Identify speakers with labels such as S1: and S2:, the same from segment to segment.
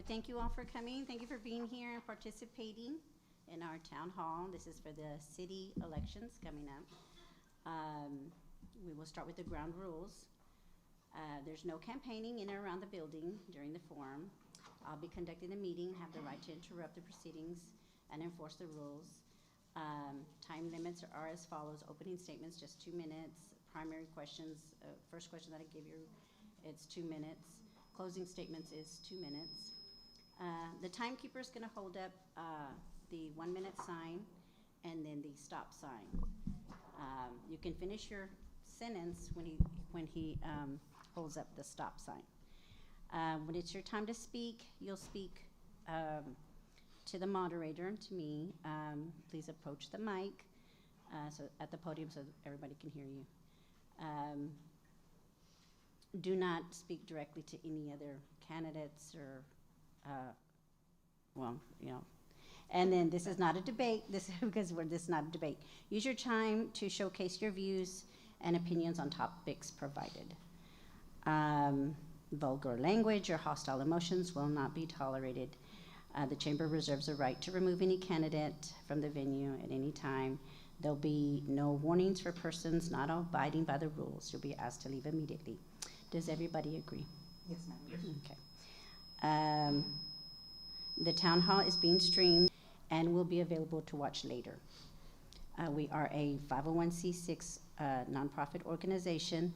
S1: thank you all for coming. Thank you for being here and participating in our town hall. This is for the city elections coming up. We will start with the ground rules. There's no campaigning in or around the building during the forum. I'll be conducting the meeting, have the right to interrupt the proceedings and enforce the rules. Time limits are as follows. Opening statements, just 2 minutes. Primary questions, first question that I give you, it's 2 minutes. Closing statements is 2 minutes. The timekeeper is going to hold up the 1 minute sign and then the stop sign. You can finish your sentence when he holds up the stop sign. When it's your time to speak, you'll speak to the moderator and to me. Please approach the mic so at the podium so everybody can hear you. Do not speak directly to any other candidates or, well, you know. And then this is not a debate, this is not a debate. Use your time to showcase your views and opinions on topics provided. Vulgar language or hostile emotions will not be tolerated. The chamber reserves the right to remove any candidate from the venue at any time. There'll be no warnings for persons not abiding by the rules. You'll be asked to leave immediately. Does everybody agree?
S2: Yes, ma'am.
S1: Okay. The town hall is being streamed and will be available to watch later. We are a 501c6 nonprofit organization.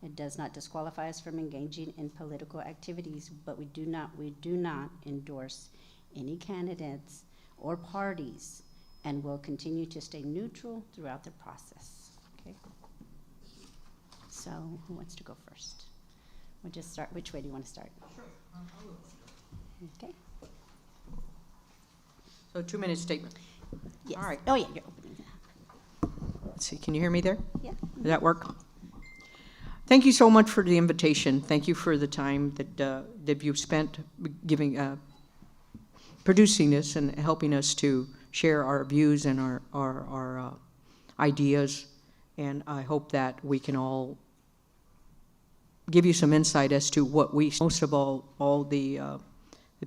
S1: It does not disqualify us from engaging in political activities, but we do not endorse any candidates or parties and will continue to stay neutral throughout the process. Okay. So who wants to go first? We'll just start. Which way do you want to start?
S2: Sure. I will.
S1: Okay.
S2: So 2 minute statement.
S1: Yes.
S2: All right.
S1: Oh yeah, you're opening.
S2: Let's see. Can you hear me there?
S1: Yeah.
S2: Does that work? Thank you so much for the invitation. Thank you for the time that you've spent producing this and helping us to share our views and our ideas. And I hope that we can all give you some insight as to what we, most of all the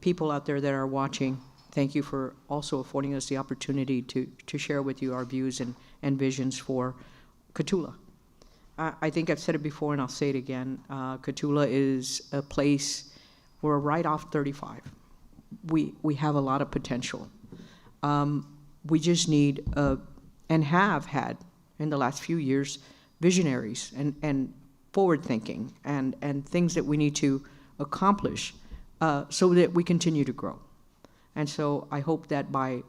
S2: people out there that are watching. Thank you for also affording us the opportunity to share with you our views and visions for Cotulla. I think I've said it before and I'll say it again. Cotulla is a place, we're right off 35. We have a lot of potential. We just need, and have had in the last few years, visionaries and forward thinking and things that we need to accomplish so that we continue to grow. And so I hope that by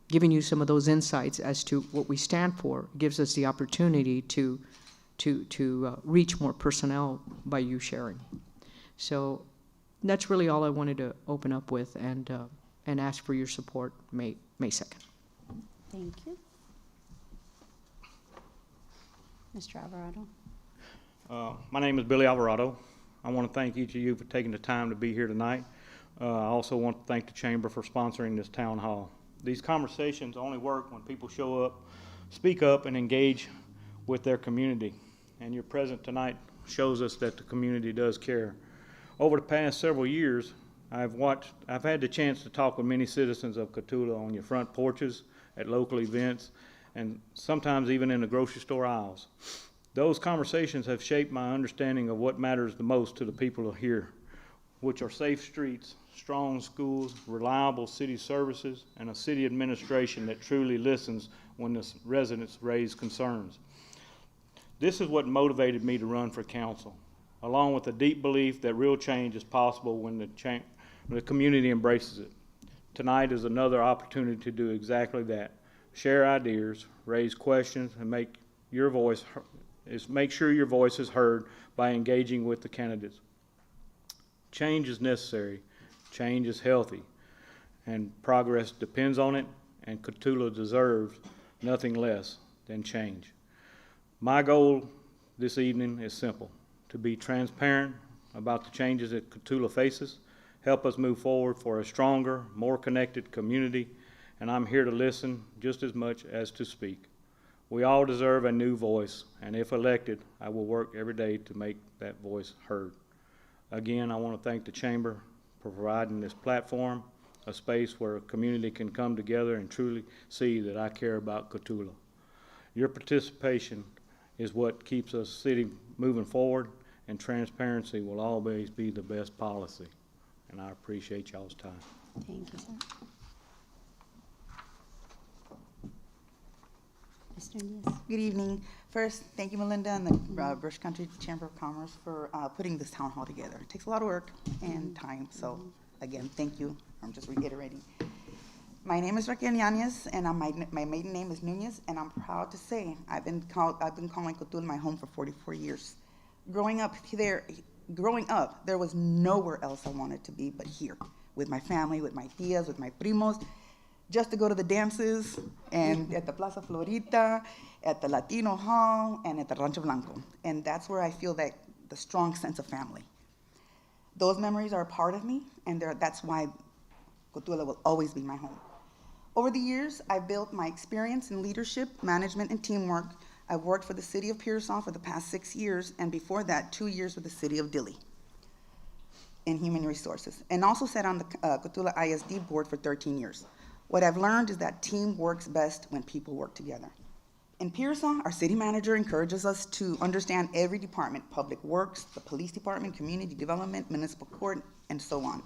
S2: giving you some of those insights as to what we stand for gives us the opportunity to reach more personnel by you sharing. So that's really all I wanted to open up with and ask for your support May 2nd.
S1: Thank you. Mr. Alvarado.
S3: My name is Billy Alvarado. I want to thank each of you for taking the time to be here tonight. I also want to thank the Chamber for sponsoring this town hall. These conversations only work when people show up, speak up, and engage with their community. And your presence tonight shows us that the community does care. Over the past several years, I've had the chance to talk with many citizens of Cotulla on your front porches, at local events, and sometimes even in the grocery store aisles. Those conversations have shaped my understanding of what matters the most to the people here, which are safe streets, strong schools, reliable city services, and a city administration that truly listens when the residents raise concerns. This is what motivated me to run for council, along with a deep belief that real change is possible when the community embraces it. Tonight is another opportunity to do exactly that. Share ideas, raise questions, and make sure your voice is heard by engaging with the candidates. Change is necessary, change is healthy, and progress depends on it, and Cotulla deserves nothing less than change. My goal this evening is simple: to be transparent about the changes that Cotulla faces, help us move forward for a stronger, more connected community, and I'm here to listen just as much as to speak. We all deserve a new voice, and if elected, I will work every day to make that voice heard. Again, I want to thank the Chamber, for providing this platform, a space where a community can come together and truly see that I care about Cotulla. Your participation is what keeps us city moving forward, and transparency will always be the best policy. And I appreciate y'all's time.
S1: Thank you, sir. Mr. Diaz.
S4: Good evening. First, thank you, Melinda, and the Brush Country Chamber of Commerce for putting this town hall together. It takes a lot of work and time, so again, thank you. I'm just reiterating. My name is Raquel Yanez, and my maiden name is Nunez, and I'm proud to say I've been calling Cotulla my home for 44 years. Growing up, there was nowhere else I wanted to be but here, with my family, with my tias, with my primos, just to go to the dances, and at the Plaza Florita, at the Latino Hall, and at the Rancho Blanco. And that's where I feel that the strong sense of family. Those memories are a part of me, and that's why Cotulla will always be my home. Over the years, I've built my experience in leadership, management, and teamwork. I've worked for the city of Pearsall for the past 6 years, and before that, 2 years with the city of Dilley in human resources, and also sat on the Cotulla ISD board for 13 years. What I've learned is that team works best when people work together. In Pearsall, our city manager encourages us to understand every department: public works, the police department, community development, municipal court, and so on.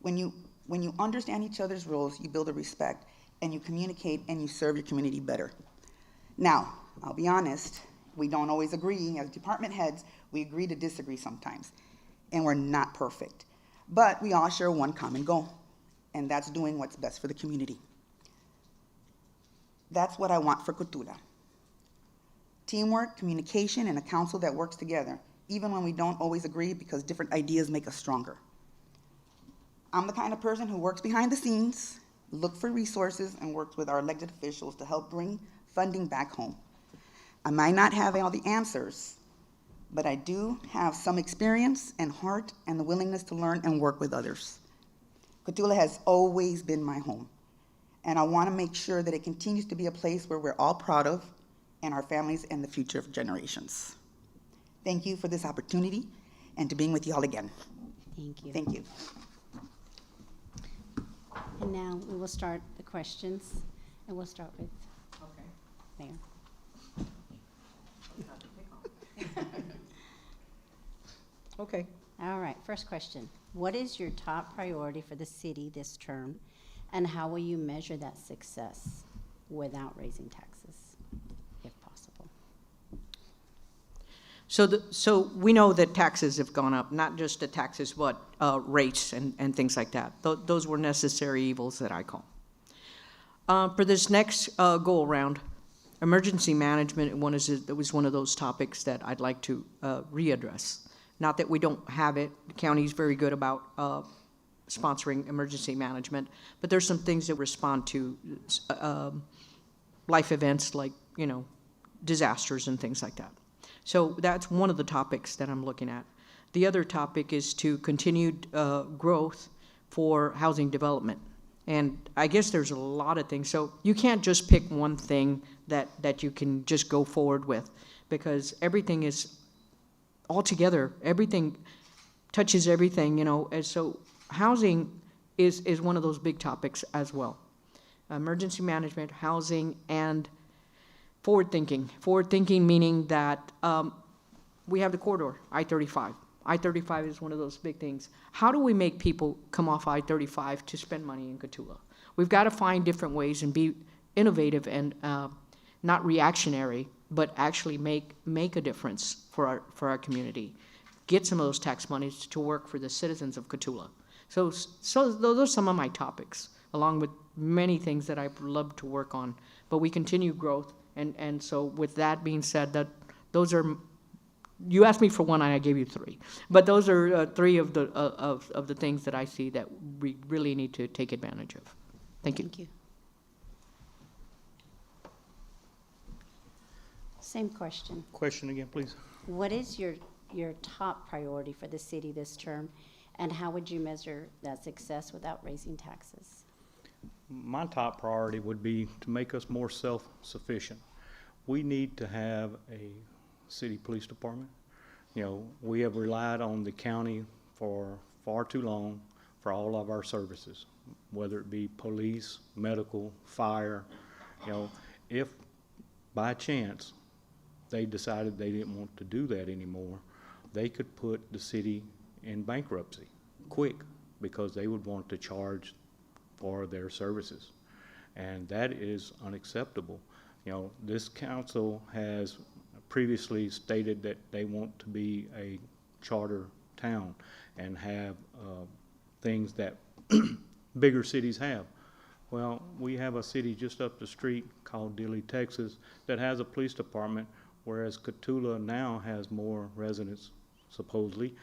S4: When you understand each other's roles, you build a respect, and you communicate, and you serve your community better. Now, I'll be honest, we don't always agree. As department heads, we agree to disagree sometimes, and we're not perfect. But we all share one common goal, and that's doing what's best for the community. That's what I want for Cotulla. Teamwork, communication, and a council that works together, even when we don't always agree, because different ideas make us stronger. I'm the kind of person who works behind the scenes, looks for resources, and works with our elected officials to help bring funding back home. I might not have all the answers, but I do have some experience and heart and the willingness to learn and work with others. Cotulla has always been my home, and I want to make sure that it continues to be a place where we're all proud of, and our families and the future of generations. Thank you for this opportunity and to being with you all again.
S1: Thank you.
S4: Thank you.
S1: And now we will start the questions, and we'll start with Mayor.
S2: Okay.
S1: All right, first question. What is your top priority for the city this term, and how will you measure that success without raising taxes, if possible?
S2: So we know that taxes have gone up, not just the taxes, but rates and things like that. Those were necessary evils that I call. For this next go-around, emergency management was one of those topics that I'd like to readdress. Not that we don't have it. The county's very good about sponsoring emergency management, but there's some things that respond to life events like, disasters and things like that. So that's one of the topics that I'm looking at. The other topic is to continued growth for housing development. And I guess there's a lot of things. So you can't just pick one thing that you can just go forward with, because everything is all together. Everything touches everything, and so housing is one of those big topics as well. Emergency management, housing, and forward thinking. Forward thinking meaning that we have the corridor, I-35. I-35 is one of those big things. How do we make people come off I-35 to spend money in Cotulla? We've got to find different ways and be innovative and not reactionary, but actually make a difference for our community. Get some of those tax monies to work for the citizens of Cotulla. So those are some of my topics, along with many things that I'd love to work on. But we continue growth, and so with that being said, that those are. You asked me for one, and I gave you three. But those are three of the things that I see that we really need to take advantage of. Thank you.
S1: Thank you. Same question.
S3: Question again, please.
S1: What is your top priority for the city this term, and how would you measure that success without raising taxes?
S3: My top priority would be to make us more self-sufficient. We need to have a city police department. We have relied on the county for far too long. for all of our services, whether it be police, medical, fire. You know, if by chance they decided they didn't want to do that anymore, they could put the city in bankruptcy quick, because they would want to charge for their services. And that is unacceptable. You know, this council has previously stated that they want to be a charter town and have things that bigger cities have. Well, we have a city just up the street called Dilley, Texas, that has a police department, whereas Cotulla now has more residents, supposedly,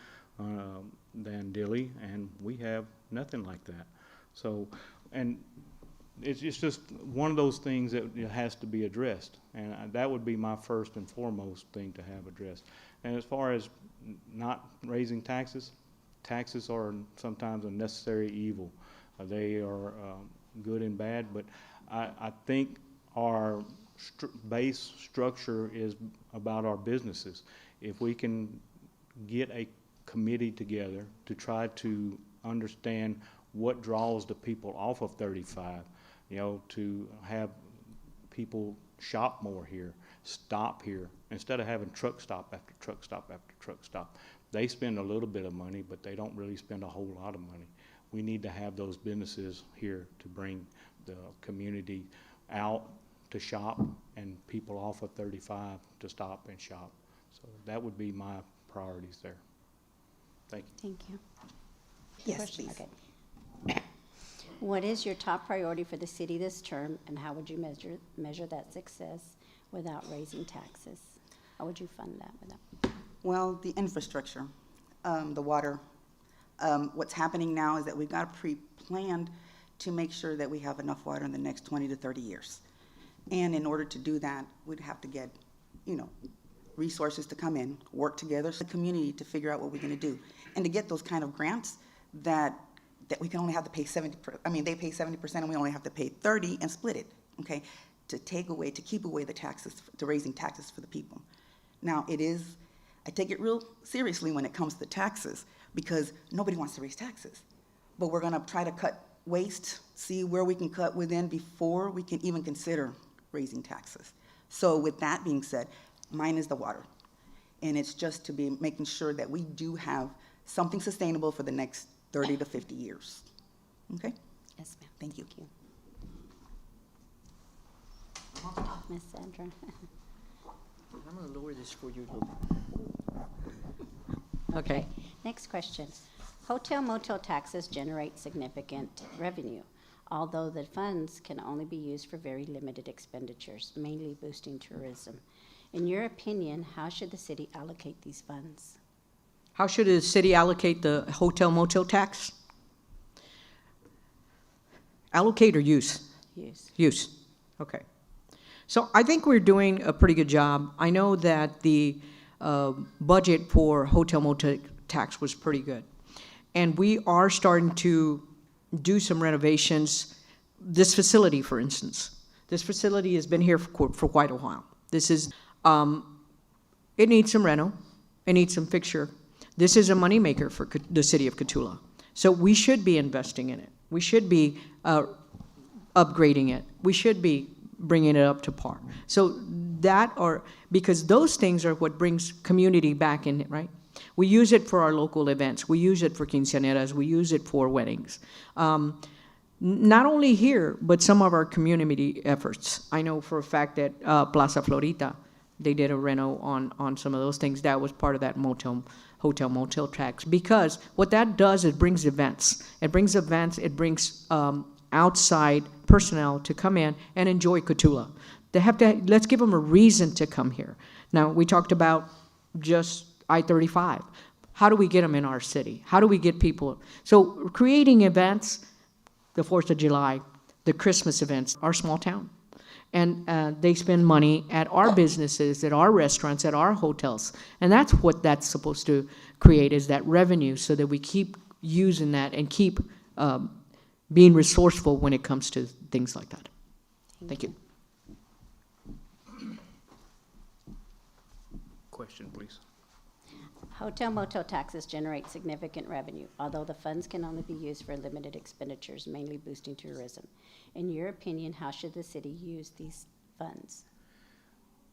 S3: than Dilley, and we have nothing like that. So, and it's just one of those things that it has to be addressed, and that would be my first and foremost thing to have addressed. And as far as not raising taxes, taxes are sometimes a necessary evil. They are good and bad, but I think our base structure is about our businesses. If we can get a committee together to try to understand what draws the people off of 35, you know, to have people shop more here, stop here, instead of having truck stop after truck stop after truck stop. They spend a little bit of money, but they don't really spend a whole lot of money. We need to have those businesses here to bring the community out to shop and people off of 35 to stop and shop. So that would be my priorities there. Thank you.
S1: Thank you.
S4: Yes,
S1: Question?
S4: please.
S1: Okay. What is your top priority for the city this term, and how would you measure that success without raising taxes? How would you fund that without?
S4: Well, the infrastructure, the water. What's happening now is that we've got pre-planned to make sure that we have enough water in the next 20 to 30 years. And in order to do that, we'd have to get, you know, resources to come in, work together as a community to figure out what we're going to do. And to get those kind of grants that we can only have to pay 70%, I mean, they pay 70% and we only have to pay 30 and split it, okay? To keep away the taxes, to raising taxes for the people. Now, I take it real seriously when it comes to taxes, because nobody wants to raise taxes. But we're gonna try to cut waste, see where we can cut within before we can even consider raising taxes. So with that being said, mine is the water. And it's just to be making sure that we do have something sustainable for the next 30 to 50 years. Okay?
S1: Yes, ma'am.
S4: Thank you.
S1: Ms. Sandra.
S2: I'm going to lower this for you.
S1: Okay. Next question. Hotel motel taxes generate significant revenue, although the funds can only be used for very limited expenditures, mainly boosting tourism. In your opinion, how should the city allocate these funds?
S2: How should the city allocate the hotel motel tax? Allocate or use?
S1: Use.
S2: Use. Okay. So I think we're doing a pretty good job. I know that the budget for hotel motel tax was pretty good. And we are starting to do some renovations. This facility, for instance, this facility has been here for quite a while. This is, it needs some reno, it needs some fixture. This is a moneymaker for the city of Cotulla. So we should be investing in it. We should be upgrading it. We should be bringing it up to par. So because those things are what brings community back in it, right? We use it for our local events. We use it for quinceañeras. We use it for weddings. Not only here, but some of our community efforts. I know for a fact that Plaza Florita, they did a reno on some of those things. That was part of that hotel motel tax. Because what that does, it brings events. It brings events, outside personnel to come in and enjoy Cotulla. Let's give them a reason to come here. Now, we talked about just I-35. How do we get them in our city? How do we get people? So creating events, the 4th of July, the Christmas events, our small town. And they spend money at our businesses, at our restaurants, at our hotels. And that's what that's supposed to create, is that revenue, so that we keep using that and keep being resourceful when it comes to things like that. Thank you.
S3: Question, please.
S1: Hotel motel taxes generate significant revenue, although the funds can only be used for limited expenditures, mainly boosting tourism. In your opinion, how should the city use these funds?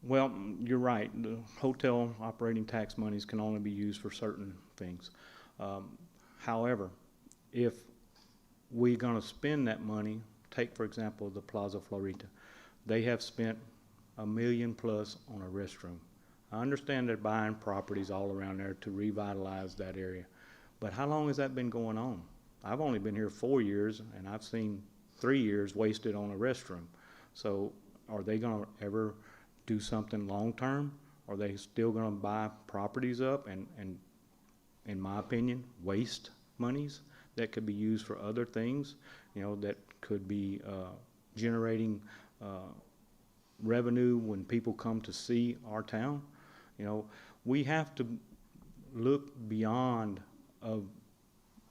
S3: Well, you're right. The hotel operating tax monies can only be used for certain things. However, if we're gonna spend that money, take for example the Plaza Florita. They have spent $1 million plus on a restroom. I understand they're buying properties all around there to revitalize that area. But how long has that been going on? I've only been here 4 years and I've seen 3 years wasted on a restroom. So are they gonna ever do something long-term? Are they still gonna buy properties up and, in my opinion, waste monies that could be used for other things, you know, that could be generating revenue when people come to see our town? You know, we have to look beyond of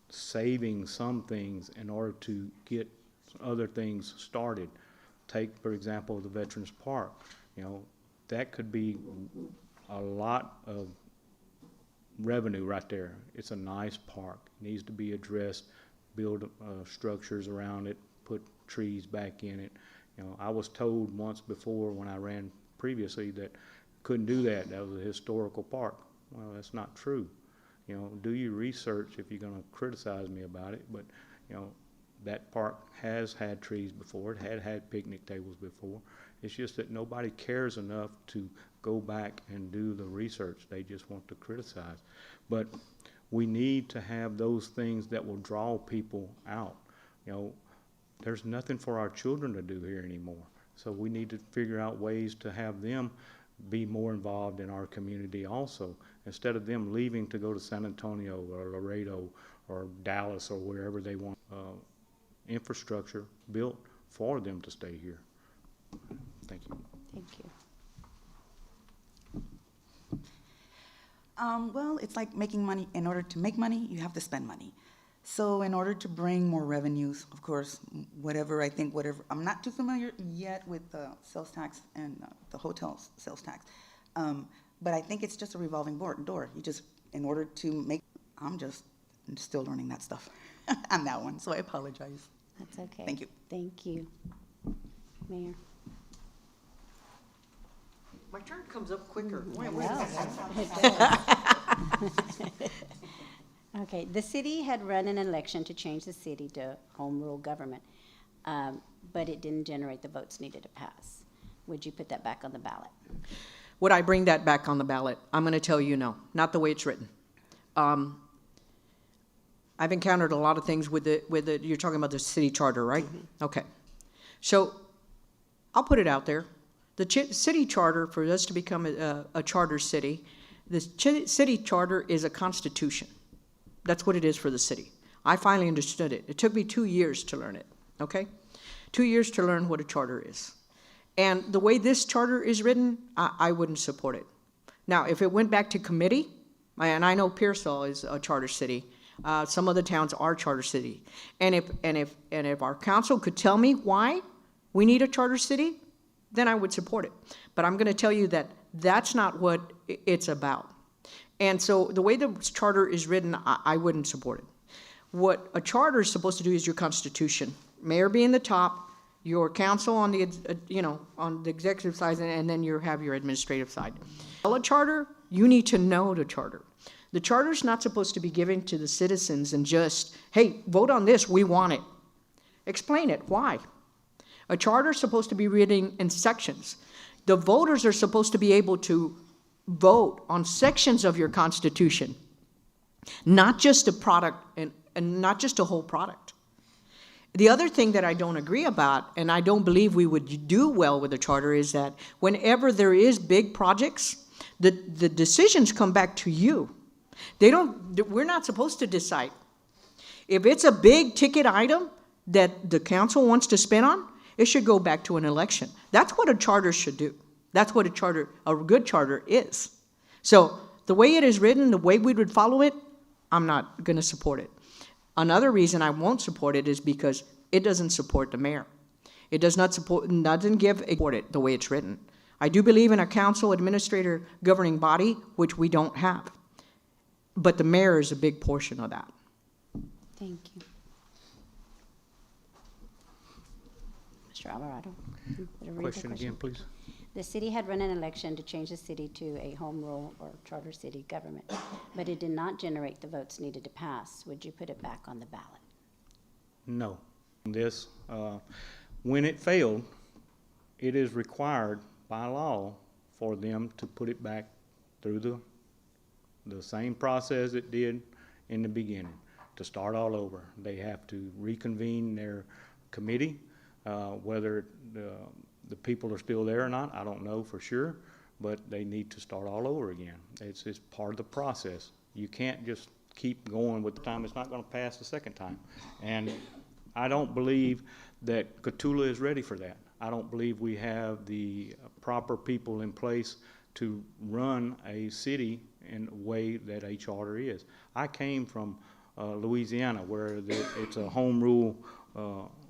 S3: saving some things in order to get other things started. Take, for example, the Veterans Park. You know, that could be a lot of revenue right there. It's a nice park. It needs to be addressed, build structures around it, put trees back in it. You know, I was told once before when I ran previously that couldn't do that. That was a historical park. Well, that's not true. You know, do your research if you're going to criticize me about it. But, you know, that park has had trees before. It had had picnic tables before. It's just that nobody cares enough to go back and do the research. They just want to criticize. But we need to have those things that will draw people out. You know, there's nothing for our children to do here anymore. So we need to figure out ways to have them be more involved in our community also, instead of them leaving to go to San Antonio or Laredo or Dallas or wherever they want infrastructure built for them to stay here. Thank you.
S1: Thank you.
S4: Well, it's like making money. In order to make money, you have to spend money. So in order to bring more revenues, of course, whatever, I'm not too familiar yet with the sales tax and the hotel sales tax. But I think it's just a revolving door. You just, in order to make, I'm still learning that stuff on that one, so I apologize.
S1: That's okay.
S4: Thank you.
S1: Thank you. Mayor?
S2: My turn comes up quicker.
S1: I know. Okay, the city had run an election to change the city to home rule government, but it didn't generate the votes needed to pass. Would you put that back on the ballot?
S2: Would I bring that back on the ballot? I'm going to tell you no, not the way it's written. I've encountered a lot of things with the you're talking about the city charter, right? Mm-hmm. Okay. So I'll put it out there. The city charter, for us to become a charter city, the city charter is a constitution. That's what it is for the city. I finally understood it. It took me 2 years to learn it, okay? 2 years to learn what a charter is. And the way this charter is written, I wouldn't support it. Now, if it went back to committee, and I know Pearsall is a charter city, some other towns are charter city. And if our council could tell me why we need a charter city, then I would support it. But I'm gonna tell you that that's not what it's about. And so the way the charter is written, I wouldn't support it. What a charter is supposed to do is your constitution. Mayor being the top, your council on the, on the executive side, and then you have your administrative side. A charter, you need to know the charter. The charter is not supposed to be given to the citizens and just, hey, vote on this, we want it. Explain it, why? A charter is supposed to be written in sections. The voters are supposed to be able to vote on sections of your constitution, not just a product and not just a whole product. The other thing that I don't agree about, and I don't believe we would do well with the charter, is that whenever there is big projects, the decisions come back to you. We're not supposed to decide. If it's a big ticket item that the council wants to spend on, it should go back to an election. That's what a charter should do. That's what a good charter is. So the way it is written, the way we would follow it, I'm not going to support it. Another reason I won't support it is because it doesn't support the mayor. It doesn't give it the way it's written. I do believe in a council administrator governing body, which we don't have. but the mayor is a big portion of that.
S1: Thank you. Mr. Alvarado. you better read the
S3: Question again, please.
S1: The city had run an election to change the city to a home rule or charter city government, but it did not generate the votes needed to pass. Would you put it back on the ballot?
S3: No. This, when it failed, it is required by law for them to put it back through the same process it did in the beginning, to start all over. They have to reconvene their committee, whether the people are still there or not, I don't know for sure, but they need to start all over again. It's part of the process. You can't just keep going with the time. It's not gonna pass the second time. And I don't believe that Cotulla is ready for that. I don't believe we have the proper people in place to run a city in a way that a charter is. I came from Louisiana, where it's a home rule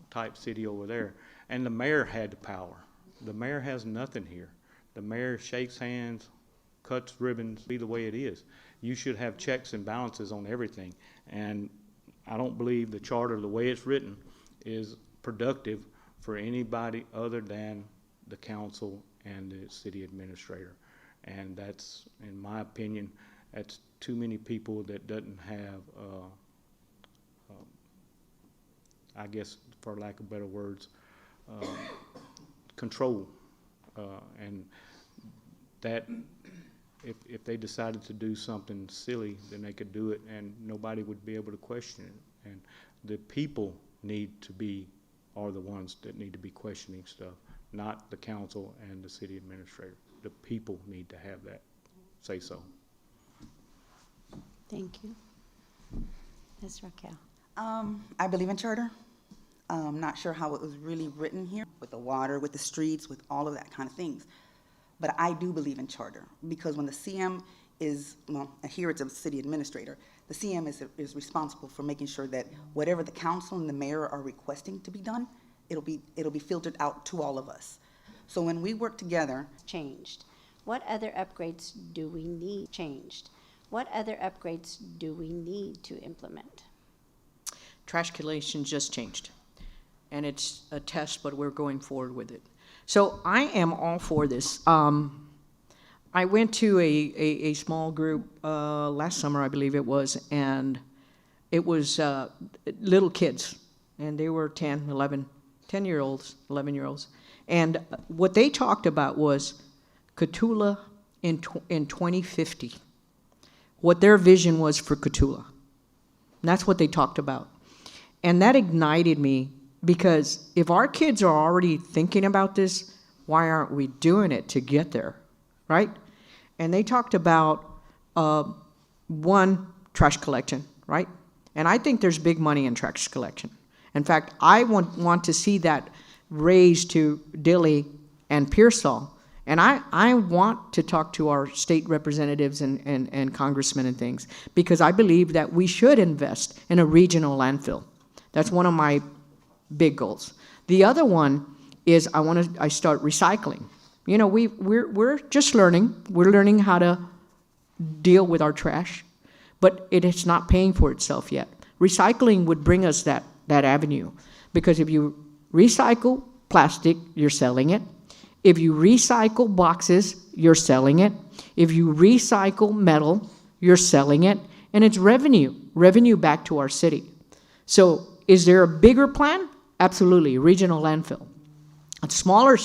S3: type city over there, and the mayor had the power. The mayor has nothing here. The mayor shakes hands, cuts ribbons, be the way it is. You should have checks and balances on everything, and I don't believe the charter, the way it's written, is productive for anybody other than the council and the city administrator. And that's, in my opinion, that's too many people that doesn't have, I guess, for lack of better words, control. And that, if they decided to do something silly, then they could do it and nobody would be able to question it. And the people are the ones that need to be questioning stuff, not the council and the city administrator. The people need to have that say so.
S1: Thank you. Ms. Raquel.
S4: I believe in charter. Not sure how it was really written here, with the water, with the streets, with all of that kind of things. But I do believe in charter, because when the CM is, well, here it's a city administrator, the CM is responsible for making sure that whatever the council and the mayor are requesting to be done, it'll be filtered out to all of us. So when we work together.
S1: Changed. What other upgrades do we need changed? What other upgrades do we need to implement?
S2: Trash collection just changed, and it's a test, but we're going forward with it. So I am all for this. I went to a small group last summer, I believe it was, and it was little kids, and they were 10, 11, 10-year-olds, 11-year-olds. And what they talked about was Cotulla in 2050, what their vision was for Cotulla. And that's what they talked about. And that ignited me, because if our kids are already thinking about this, why aren't we doing it to get there, right? And they talked about, one, trash collection, right? And I think there's big money in trash collection. In fact, I want to see that raised to Dilley and Pearsall. And I want to talk to our state representatives and congressmen and things, because I believe that we should invest in a regional landfill. That's one of my big goals. The other one is I start recycling. You know, we're just learning. We're learning how to deal with our trash, but it's not paying for itself yet. Recycling would bring us that avenue, because if you recycle plastic, you're selling it. If you recycle boxes, you're selling it. If you recycle metal, you're selling it, and it's revenue back to our city. So is there a bigger plan? Absolutely, regional landfill. At smaller,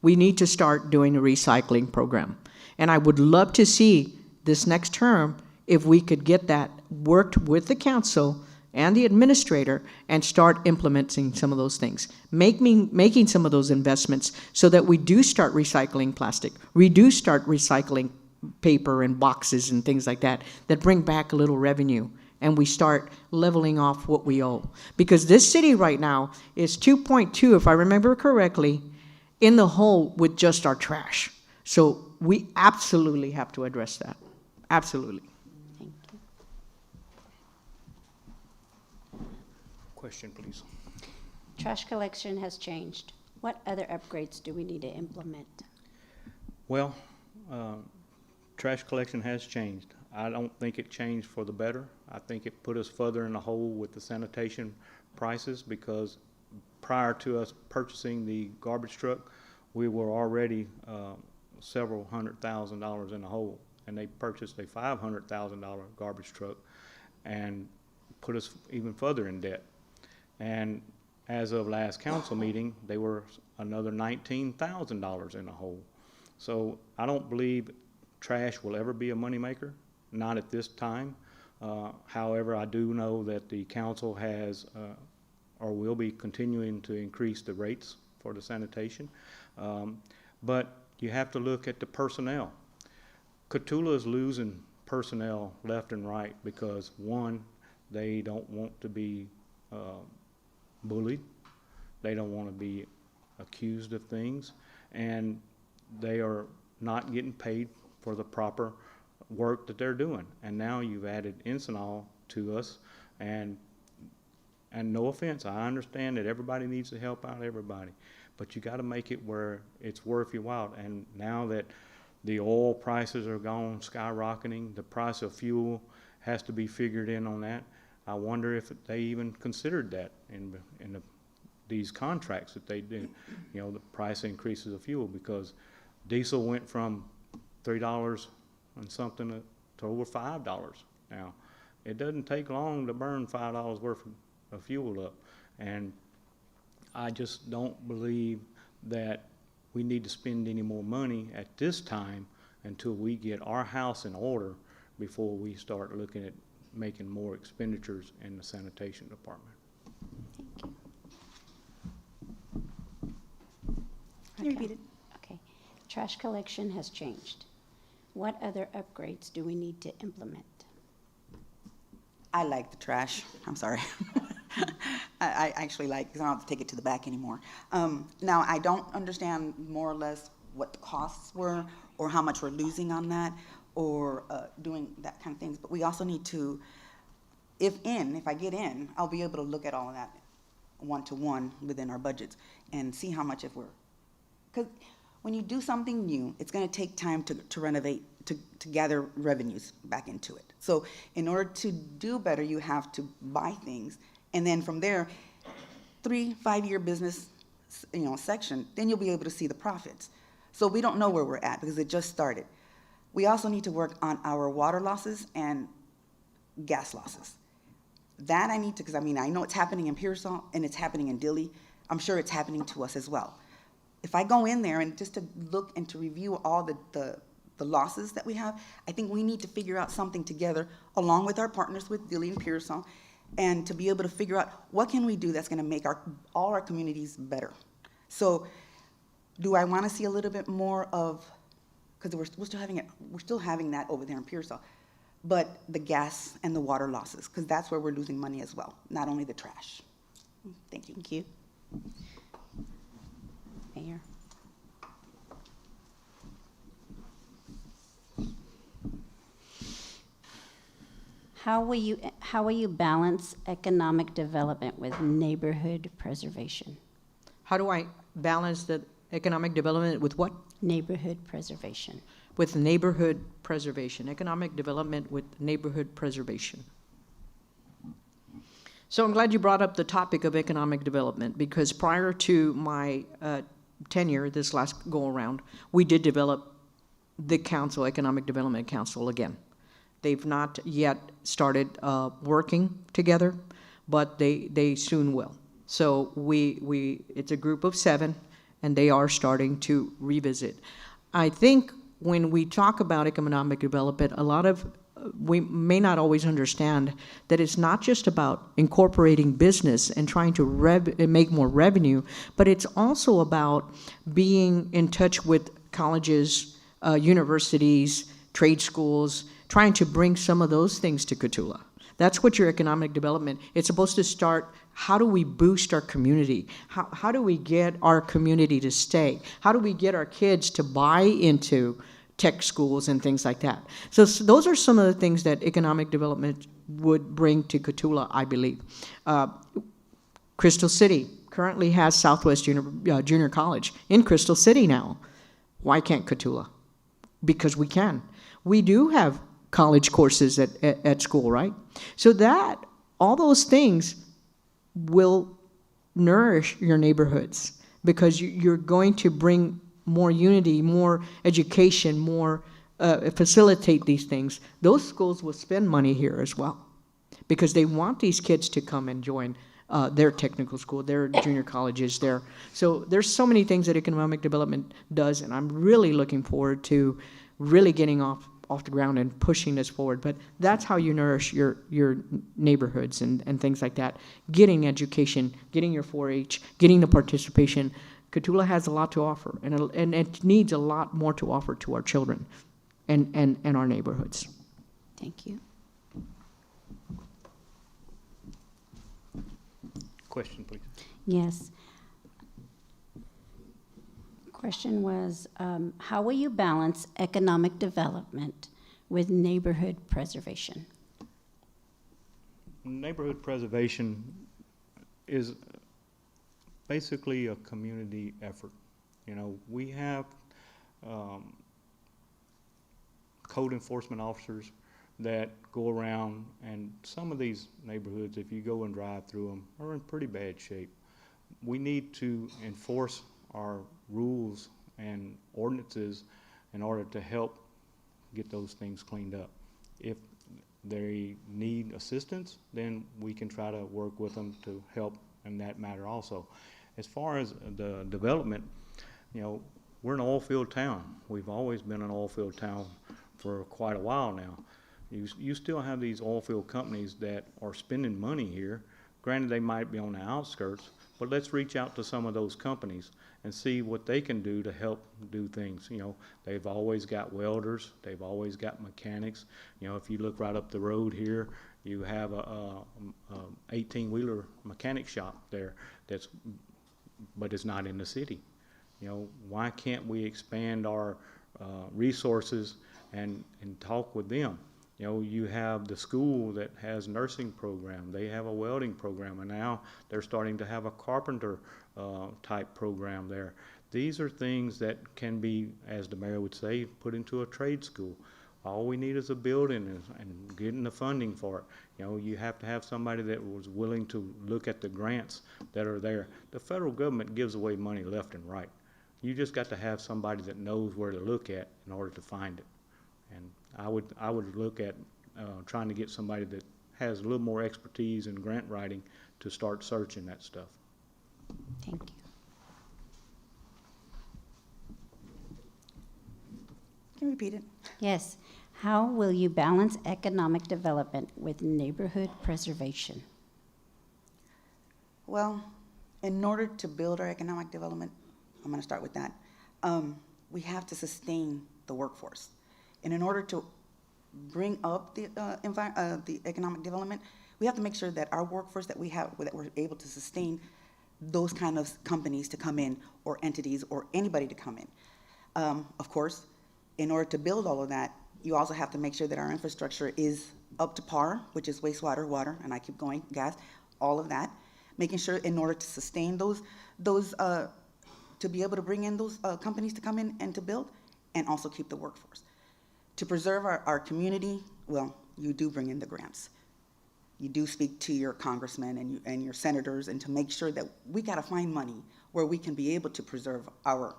S2: we need to start doing a recycling program. And I would love to see this next term if we could get that worked with the council and the administrator and start implementing some of those things, making some of those investments so that we do start recycling plastic, we do start recycling paper and boxes and things like that bring back a little revenue, and we start leveling off what we owe. Because this city right now is 2.2, if I remember correctly, in the hole with just our trash. So we absolutely have to address that. Absolutely.
S1: Thank you.
S3: Question, please.
S1: Trash collection has changed. What other upgrades do we need to implement?
S3: Well, trash collection has changed. I don't think it changed for the better. I think it put us further in the hole with the sanitation prices, because prior to us purchasing the garbage truck, we were already several $100,000 in the hole, and they purchased a $500,000 garbage truck and put us even further in debt. And as of last council meeting, they were another $19,000 in the hole. So I don't believe trash will ever be a moneymaker, not at this time. However, I do know that the council has or will be continuing to increase the rates for the sanitation. But you have to look at the personnel. Cotulla is losing personnel left and right because, one, they don't want to be bullied. They don't want to be accused of things, and they are not getting paid for the proper work that they're doing. And now you've added Encinal to us, and no offense, I understand that everybody needs to help out everybody, but you got to make it where it's worth your while. And now that the oil prices are gone skyrocketing, the price of fuel has to be figured in on that. I wonder if they even considered that in these contracts that they do, you know, the price increases of fuel, because diesel went from $3 and something to over $5 now. It doesn't take long to burn $5 worth of fuel up, and I just don't believe that we need to spend any more money at this time until we get our house in order before we start looking at making more expenditures in the sanitation department.
S1: Thank you.
S4: Can you repeat it?
S1: Okay. Trash collection has changed. What other upgrades do we need to implement?
S4: I like the trash. I'm sorry. I actually like, because I don't have to take it to the back anymore. Now, I don't understand more or less what the costs were or how much we're losing on that or doing that kind of things. But we also need to, if I get in, I'll be able to look at all of that one-to-one within our budgets and see how much if we're, because when you do something new, it's going to take time to renovate, to gather revenues back into it. So in order to do better, you have to buy things, and then from there, 3-5 year business, section, then you'll be able to see the profits. So we don't know where we're at because it just started. We also need to work on our water losses and gas losses. That I need to, because I know it's happening in Pearsall and it's happening in Dilley. I'm sure it's happening to us as well. If I go in there and just to look and to review all the losses that we have, I think we need to figure out something together along with our partners with Dilley and Pearsall, and to be able to figure out what can we do that's going to make all our communities better. So do I want to see a little bit more of, because we're still having that over there in Pearsall, but the gas and the water losses, because that's where we're losing money as well, not only the trash. Thank you.
S1: Thank you. Mayor. How will you balance economic development with neighborhood preservation?
S2: How do I balance the economic development with what?
S1: Neighborhood preservation.
S2: With neighborhood preservation, economic development with neighborhood preservation. So I'm glad you brought up the topic of economic development, because prior to my tenure, this last go-around, we did develop the council, Economic Development Council, again. They've not yet started working together, but they soon will. So it's a group of 7, and they are starting to revisit. I think when we talk about economic development, we may not always understand that it's not just about incorporating business and trying to make more revenue, but it's also about being in touch with colleges, universities, trade schools, trying to bring some of those things to Cotulla. That's what your economic development, it's supposed to start, how do we boost our community? How do we get our community to stay? How do we get our kids to buy into tech schools and things like that? So those are some of the things that economic development would bring to Cotulla, I believe. Crystal City currently has Southwest Junior College in Crystal City now. Why can't Cotulla? Because we can. We do have college courses at school, right? So that, all those things will nourish your neighborhoods because you're going to bring more unity, more education, more facilitate these things. Those schools will spend money here as well because they want these kids to come and join their technical school, their junior colleges, so there's so many things that economic development does, and I'm really looking forward to really getting off the ground and pushing this forward. But that's how you nourish your neighborhoods and things like that. Getting education, getting your 4-H, getting the participation. Cotulla has a lot to offer, and it needs a lot more to offer to our children and our neighborhoods.
S1: Thank you.
S3: Question, please.
S1: Yes. Question was, how will you balance economic development with neighborhood preservation?
S3: Neighborhood preservation is basically a community effort. You know, we have code enforcement officers that go around, and some of these neighborhoods, if you go and drive through them, are in pretty bad shape. We need to enforce our rules and ordinances in order to help get those things cleaned up. If they need assistance, then we can try to work with them to help in that matter also. As far as the development, you know, we're an oil field town. We've always been an oil field town for quite a while now. You still have these oil field companies that are spending money here. Granted, they might be on the outskirts, but let's reach out to some of those companies and see what they can do to help do things. You know, they've always got welders, they've always got mechanics. You know, if you look right up the road here, you have a 18-wheeler mechanic shop there but it's not in the city. You know, why can't we expand our resources and talk with them? You know, you have the school that has nursing program, they have a welding program, and now they're starting to have a carpenter type program there. These are things that can be, as the mayor would say, put into a trade school. All we need is a building and getting the funding for it. You know, you have to have somebody that was willing to look at the grants that are there. The federal government gives away money left and right. You just got to have somebody that knows where to look at in order to find it. And I would look at trying to get somebody that has a little more expertise in grant writing to start searching that stuff.
S1: Thank you.
S4: Can you repeat it?
S1: Yes. How will you balance economic development with neighborhood preservation?
S4: Well, in order to build our economic development, I'm going to start with that. We have to sustain the workforce. And in order to bring up the economic development, we have to make sure that our workforce that we have, that we're able to sustain those kind of companies to come in, or entities, or anybody to come in. Of course, in order to build all of that, you also have to make sure that our infrastructure is up to par, which is wastewater, water, and I keep going, gas, all of that. Making sure in order to sustain those to be able to bring in those companies to come in and to build, and also keep the workforce. To preserve our community, well, you do bring in the grants. You do speak to your congressmen and your senators, and to make sure that we gotta find money where we can be able to preserve our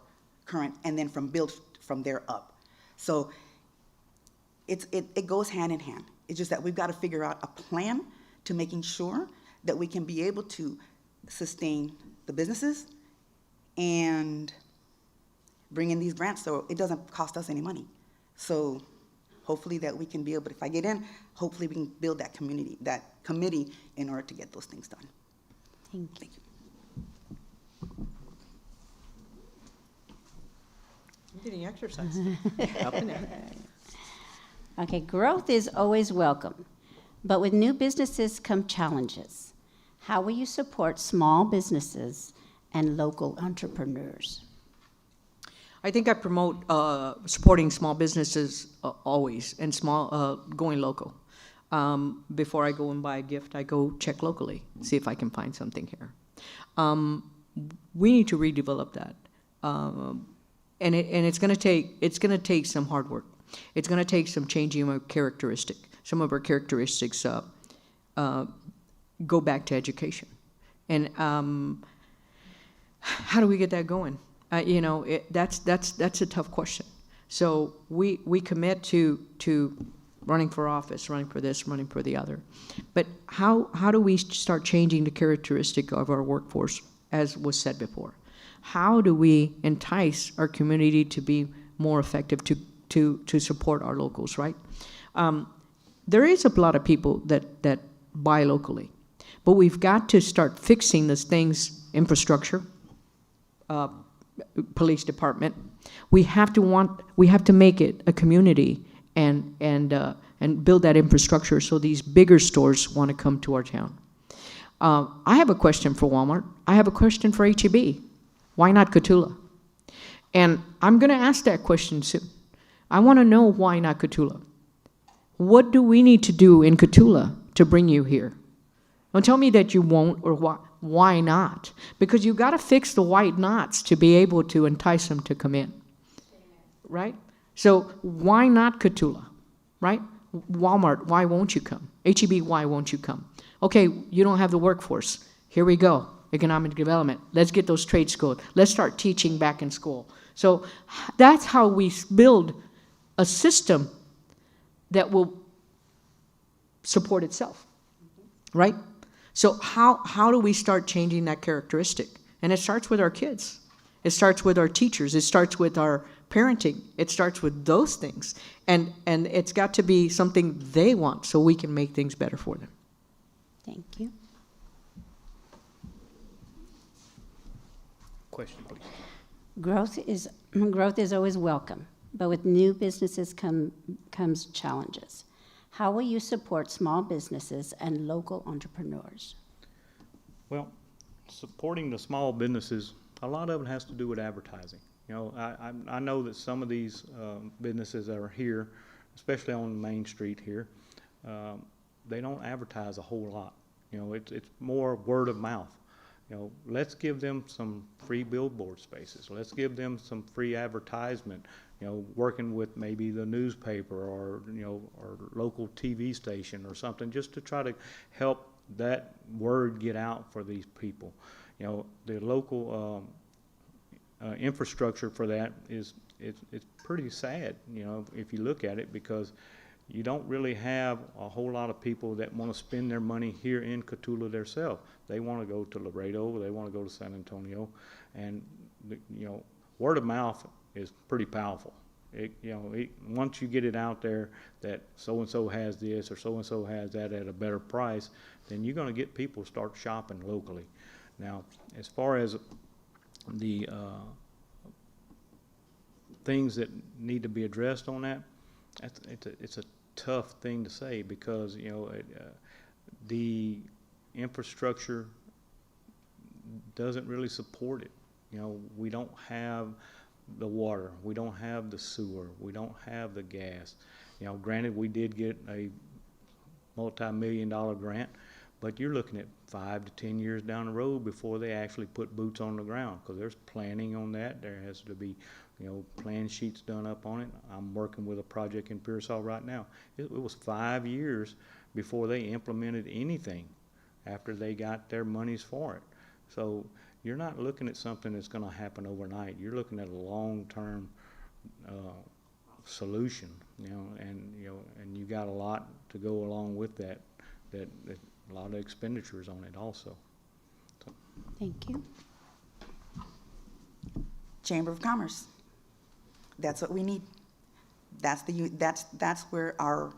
S4: current, and then build from there up. So it goes hand in hand. It's just that we've got to figure out a plan to making sure that we can be able to sustain the businesses and bring in these grants so it doesn't cost us any money. So hopefully that we can be able, if I get in, hopefully we can build that committee in order to get those things done.
S1: Thank you.
S2: I'm getting exercise. Up and down.
S1: Okay, growth is always welcome, but with new businesses come challenges. How will you support small businesses and local entrepreneurs?
S2: I think I promote supporting small businesses always, and going local. Before I go and buy a gift, I go check locally, see if I can find something here. We need to redevelop that, and it's going to take some hard work. It's going to take some changing of our characteristic. Some of our characteristics go back to education. And how do we get that going? That's a tough question. So we commit to running for office, running for this, running for the other. But how do we start changing the characteristic of our workforce, as was said before? How do we entice our community to be more effective to support our locals, right? There is a lot of people that buy locally, but we've got to start fixing those things, infrastructure, police department. We have to make it a community and build that infrastructure so these bigger stores want to come to our town. I have a question for Walmart. I have a question for HEB. Why not Cotulla? And I'm going to ask that question soon. I want to know why not Cotulla. What do we need to do in Cotulla to bring you here? Don't tell me that you won't, or why not? Because you've got to fix the white knots to be able to entice them to come in, right? So why not Cotulla, right? Walmart, why won't you come? HEB, why won't you come? Okay, you don't have the workforce. Here we go, economic development. Let's get those trade schools. Let's start teaching back in school. So that's how we build a system that will support itself, right? So how do we start changing that characteristic? And it starts with our kids. It starts with our teachers. It starts with our parenting. It starts with those things. And it's got to be something they want so we can make things better for them.
S1: Thank you.
S3: Question, please.
S1: Growth is always welcome, but with new businesses comes challenges. How will you support small businesses and local entrepreneurs?
S3: Well, supporting the small businesses, a lot of it has to do with advertising. I know that some of these businesses that are here, especially on Main Street here, they don't advertise a whole lot. It's more word of mouth. Let's give them some free billboard spaces. Let's give them some free advertisement. Working with maybe the newspaper or local TV station or something, just to try to help that word get out for these people. The local infrastructure for that it's pretty sad. If you look at it, because you don't really have a whole lot of people that want to spend their money here in Cotulla themselves. They want to go to Laredo, they want to go to San Antonio, and word of mouth is pretty powerful. Once you get it out there that so-and-so has this or so-and-so has that at a better price, then you're going to get people to start shopping locally. Now, as far as the things that need to be addressed on that, it's a tough thing to say, because the infrastructure doesn't really support it. We don't have the water, we don't have the sewer, we don't have the gas. Granted, we did get a multi-million-dollar grant, but you're looking at 5 to 10 years down the road before they actually put boots on the ground, because there's planning on that. There has to be plan sheets done up on it. I'm working with a project in Pearsall right now. It was 5 years before they implemented anything after they got their monies for it. So you're not looking at something that's going to happen overnight. You're looking at a long-term solution, and you got a lot to go along with that a lot of expenditures on it also. So.
S1: Thank you.
S4: Chamber of Commerce. That's what we need. That's where our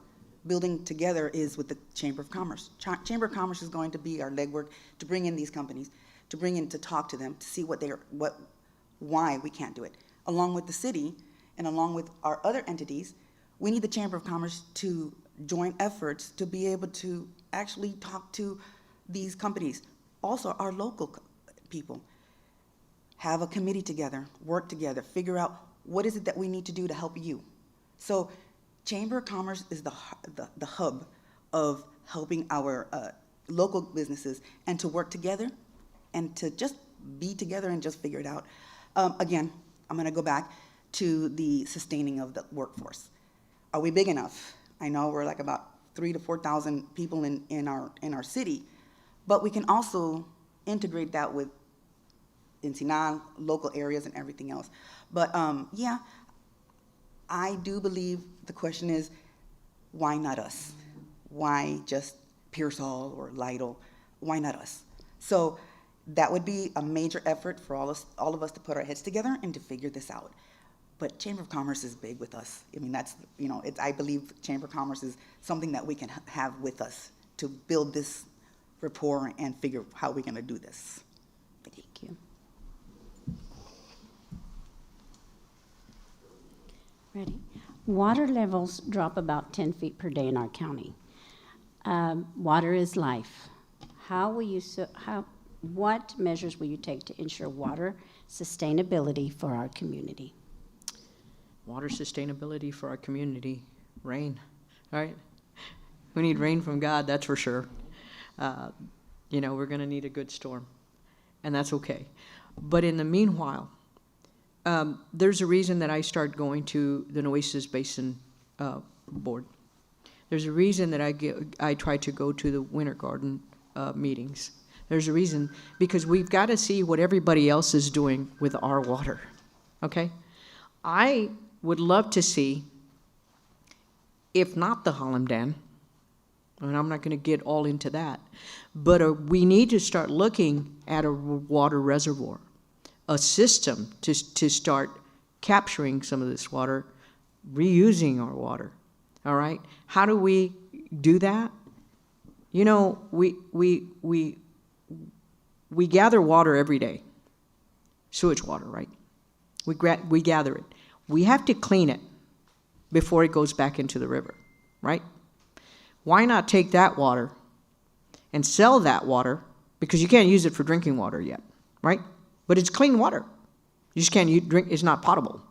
S4: building together is, with the Chamber of Commerce. Chamber of Commerce is going to be our legwork to bring in these companies, to talk to them, to see why we can't do it. Along with the city and along with our other entities, we need the Chamber of Commerce to join efforts to be able to actually talk to these companies. Also, our local people. Have a committee together, work together, figure out what is it that we need to do to help you. So Chamber of Commerce is the hub of helping our local businesses, and to work together and to just be together and just figure it out. Again, I'm going to go back to the sustaining of the workforce. are we big enough? I know we're like about 3,000 to 4,000 people in our city, but we can also integrate that with Encina, local areas and everything else. But yeah, I do believe the question is, why not us? Why just Pearsall or Lytle? Why not us? So that would be a major effort for all of us to put our heads together and to figure this out. But Chamber of Commerce is big with us. I mean, that's, I believe Chamber of Commerce is something that we can have with us to build this rapport and figure how we're going to do this.
S1: Thank you. Ready? Water levels drop about 10 feet per day in our county. Water is life. What measures will you take to ensure water sustainability for our community?
S2: Water sustainability for our community, rain, right? We need rain from God, that's for sure. We're going to need a good storm, and that's okay. But in the meanwhile, there's a reason that I started going to the Nueces Basin Board. There's a reason that I try to go to the Winter Garden meetings. There's a reason, because we've got to see what everybody else is doing with our water, okay? I would love to see, if not the Holland Dam, and I'm not going to get all into that, but we need to start looking at a water reservoir, a system to start capturing some of this water, reusing our water, all right? How do we do that? We gather water every day, sewage water, right? We gather it. We have to clean it before it goes back into the river, right? Why not take that water and sell that water, because you can't use it for drinking water yet, right? But it's clean water. You just can't drink, it's not potable.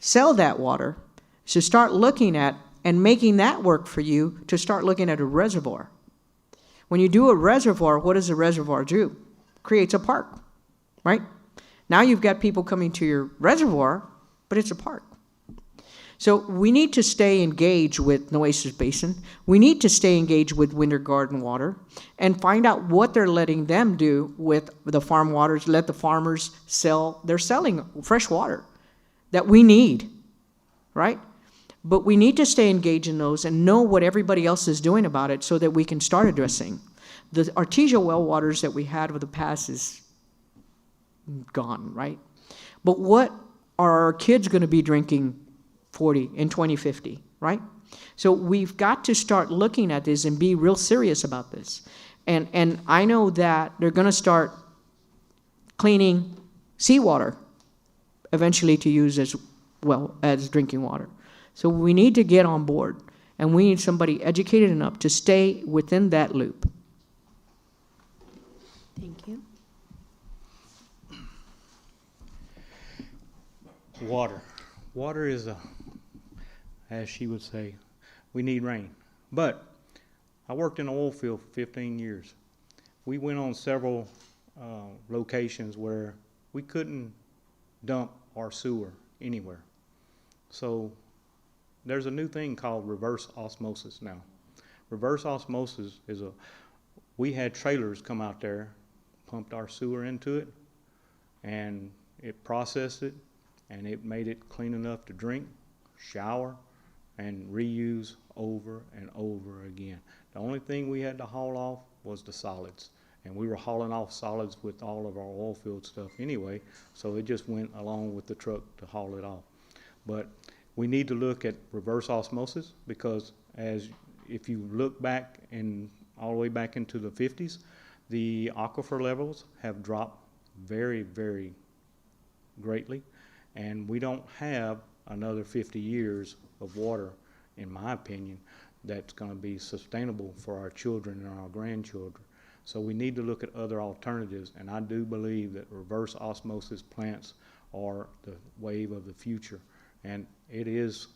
S2: Sell that water, so start looking at and making that work for you to start looking at a reservoir. When you do a reservoir, what does a reservoir do? Creates a park, right? Now you've got people coming to your reservoir, but it's a park. So we need to stay engaged with Nueces Basin. We need to stay engaged with Winter Garden Water and find out what they're letting them do with the farm waters. Let the farmers sell. They're selling fresh water that we need, right? But we need to stay engaged in those and know what everybody else is doing about it so that we can start addressing. The artesian well waters that we had with the past is gone, right? But what are our kids going to be drinking in 2050, right? So we've got to start looking at this and be real serious about this. And I know that they're going to start cleaning seawater eventually to use as well as drinking water. So we need to get on board, and we need somebody educated enough to stay within that loop.
S1: Thank you.
S3: Water is as she would say, we need rain. But I worked in the oil field for 15 years. We went on several locations where we couldn't dump our sewer anywhere. So there's a new thing called reverse osmosis now. Reverse osmosis is we had trailers come out there, pumped our sewer into it, and it processed it, and it made it clean enough to drink, shower, and reuse over and over again. The only thing we had to haul off was the solids, and we were hauling off solids with all of our oil field stuff anyway, so it just went along with the truck to haul it off. But we need to look at reverse osmosis, because if you look back all the way back into the 50s, the aquifer levels have dropped very, very greatly, and we don't have another 50 years of water, in my opinion, that's going to be sustainable for our children and our grandchildren. So we need to look at other alternatives, and I do believe that reverse osmosis plants are the wave of the future. And it is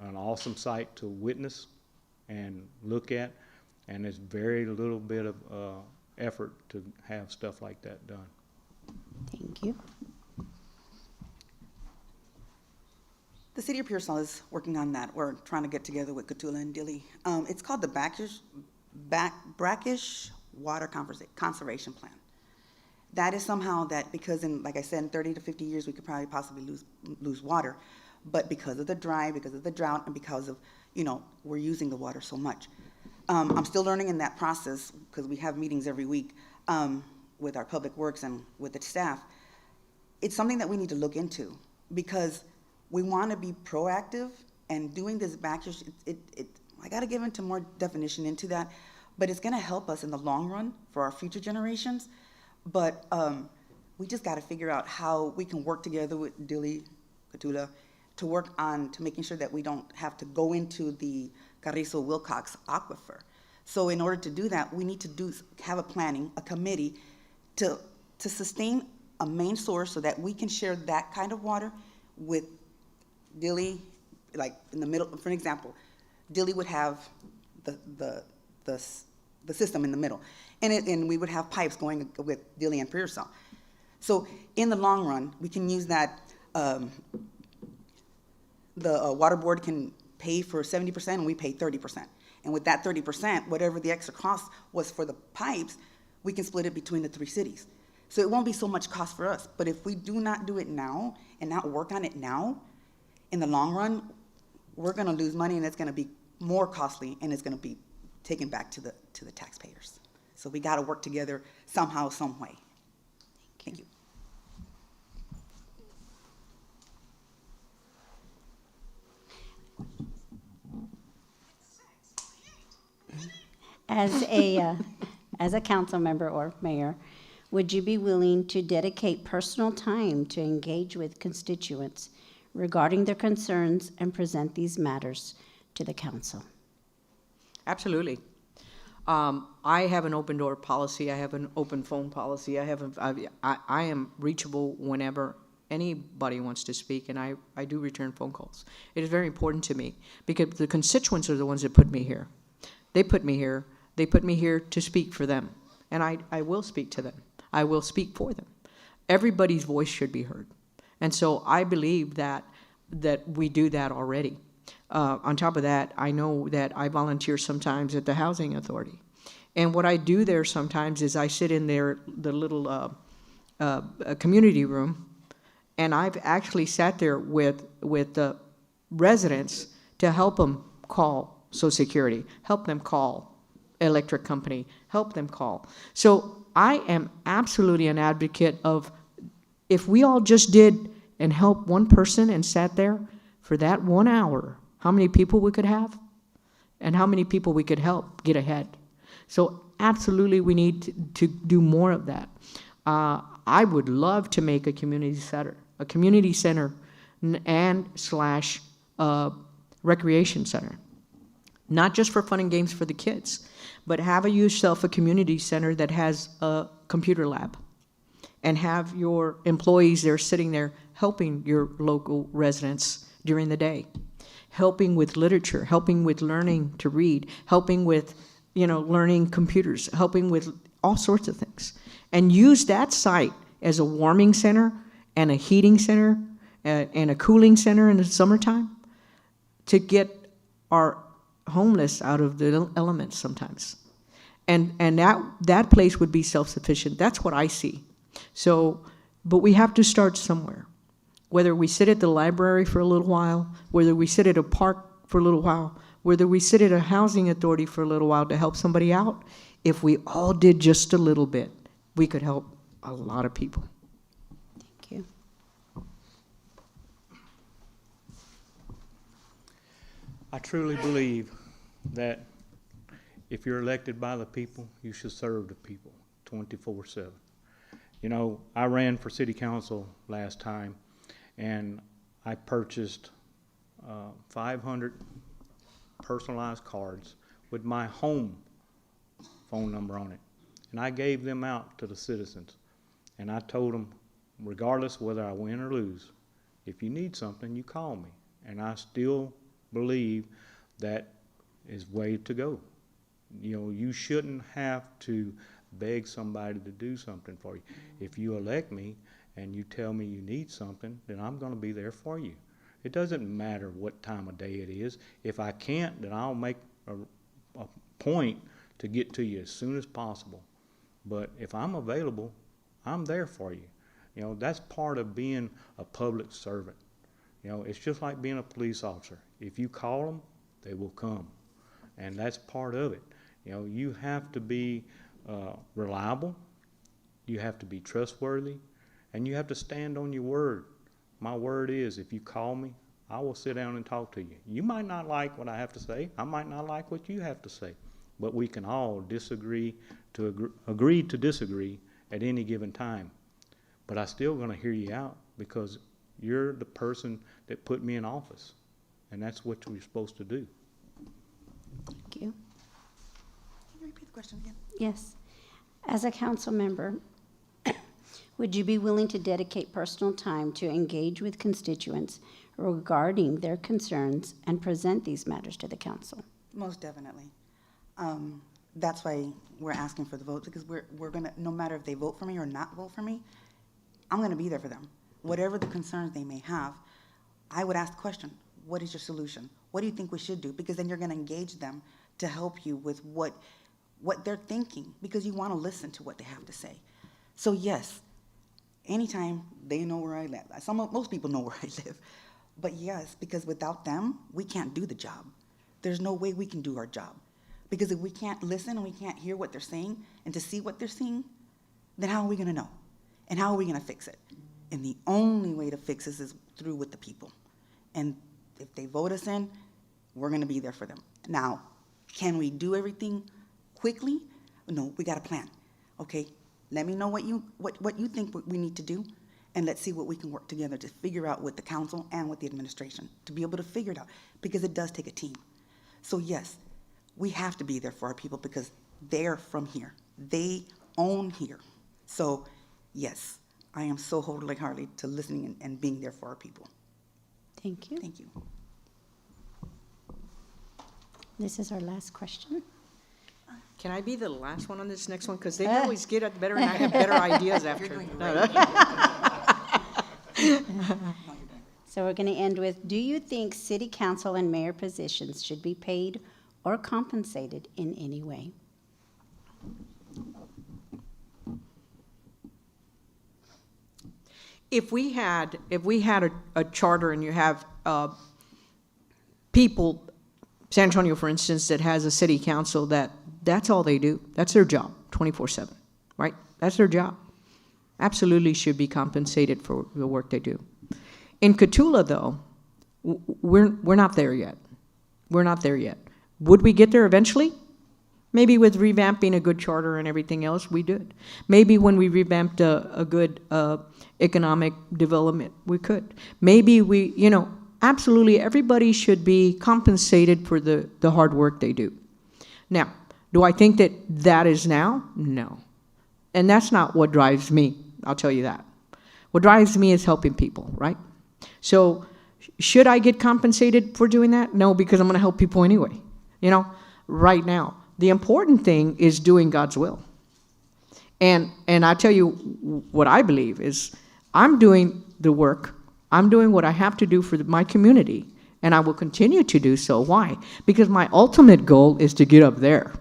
S3: an awesome sight to witness and look at, and there's very little bit of effort to have stuff like that done.
S1: Thank you.
S4: The city of Pearsall is working on that. We're trying to get together with Cotulla and Dilly. It's called the Brackish Water Conservation Plan. That is somehow that, because like I said, in 30 to 50 years, we could probably possibly lose water. But because of the because of the drought, and because of, we're using the water so much. I'm still learning in that process, because we have meetings every week with our public works and with the staff. It's something that we need to look into, because we want to be proactive, and doing this brackish, I got to give into more definition into that, but it's going to help us in the long run for our future generations. But we just got to figure out how we can work together with Dilly, Cotulla, to work on to making sure that we don't have to go into the Carrizo-Wilcox aquifer. So in order to do that, we need to have a committee to sustain a main source so that we can share that kind of water with Dilly, like in the middle. For an example, Dilly would have the system in the middle, and we would have pipes going with Dilly and Pearsall. So in the long run, we can use that. The water board can pay for 70%, and we pay 30%. And with that 30%, whatever the extra cost was for the pipes, we can split it between the three cities. So it won't be so much cost for us. But if we do not do it now and not work on it now, in the long run, we're going to lose money, and it's going to be more costly, and it's going to be taken back to the taxpayers. So we got to work together somehow, some way. Thank you.
S1: As a council member or mayor, would you be willing to dedicate personal time to engage with constituents regarding their concerns and present these matters to the council?
S2: Absolutely. I have an open door policy. I have an open phone policy. I am reachable whenever anybody wants to speak, and I do return phone calls. It is very important to me, because the constituents are the ones that put me here. They put me here. They put me here to speak for them, and I will speak to them. I will speak for them. Everybody's voice should be heard, and so I believe that we do that already. On top of that, I know that I volunteer sometimes at the Housing Authority, and what I do there sometimes is I sit in the little community room, and I've actually sat there with the residents to help them call Social Security, help them call electric company, help them call. So I am absolutely an advocate of, if we all just did and helped one person and sat there for that 1 hour, how many people we could have and how many people we could help get ahead. So absolutely we need to do more of that. I would love to make a community center and slash recreation center. Not just for fun and games for the kids, but have yourself a community center that has a computer lab, and have your employees there sitting there helping your local residents during the day, helping with literature, helping with learning to read, helping with, learning computers, helping with all sorts of things. And use that site as a warming center and a heating center and a cooling center in the summertime to get our homeless out of the elements sometimes. And that place would be self-sufficient. That's what I see. So, but we have to start somewhere. Whether we sit at the library for a little while, whether we sit at a park for a little while, whether we sit at a housing authority for a little while to help somebody out, if we all did just a little bit, we could help a lot of people.
S1: Thank you.
S3: I truly believe that if you're elected by the people, you should serve the people 24/7. I ran for city council last time, and I purchased 500 personalized cards with my home phone number on it. And I gave them out to the citizens. And I told them, regardless whether I win or lose, if you need something, you call me. And I still believe that is way to go. You shouldn't have to beg somebody to do something for you. If you elect me and you tell me you need something, then I'm going to be there for you. It doesn't matter what time of day it is. If I can't, then I'll make a point to get to you as soon as possible. But if I'm available, I'm there for you. You know, that's part of being a public servant. You know, it's just like being a police officer. If you call them, they will come. And that's part of it. You know, you have to be reliable, you have to be trustworthy, and you have to stand on your word. My word is, if you call me, I will sit down and talk to you. You might not like what I have to say. I might not like what you have to say. But we can all agree to disagree at any given time. But I'm still going to hear you out because you're the person that put me in office. And that's what we're supposed to do.
S1: Thank you.
S4: Can you repeat the question again?
S1: Yes. As a council member, would you be willing to dedicate personal time to engage with constituents regarding their concerns and present these matters to the council?
S4: Most definitely. That's why we're asking for the vote, because we're gonna, no matter if they vote for me or not vote for me, I'm gonna be there for them. Whatever the concerns they may have, I would ask the question, what is your solution? What do you think we should do? Because then you're gonna engage them to help you with what they're thinking, because you wanna listen to what they have to say. So yes, anytime they know where I live. Most people know where I live. But yes, because without them, we can't do the job. There's no way we can do our job. Because if we can't listen and we can't hear what they're saying and to see what they're seeing, then how are we gonna know? And how are we gonna fix it? And the only way to fix this is through with the people. And if they vote us in, we're gonna be there for them. Now, can we do everything quickly? No, we got a plan. Okay, let me know what you think we need to do, and let's see what we can work together to figure out with the council and with the administration to be able to figure it out, because it does take a team. So yes, we have to be there for our people because they're from here. They own here. So yes, I am so wholeheartedly to listening and being there for our people.
S1: Thank you.
S4: Thank you.
S1: This is our last question.
S2: Can I be the last one on this next one? Because they always get it better and I have better ideas after.
S4: doing
S1: So we're going to end with, do you think city council and mayor positions should be paid or compensated in any way?
S2: If we had a charter and you have people, San Antonio, for instance, that has a city council that's all they do. That's their job, 24/7, right? That's their job. Absolutely should be compensated for the work they do. In Cotulla, though, we're not there yet. We're not there yet. Would we get there eventually? Maybe with revamping a good charter and everything else, we did. Maybe when we revamped a good economic development, we could. Maybe absolutely everybody should be compensated for the hard work they do. Now, do I think that is now? No. And that's not what drives me, I'll tell you that. What drives me is helping people, right? So should I get compensated for doing that? No, because I'm going to help people anyway, right now. The important thing is doing God's will. And I tell you what I believe is I'm doing the work. I'm doing what I have to do for my community, and I will continue to do so. Why? Because my ultimate goal is to get up there,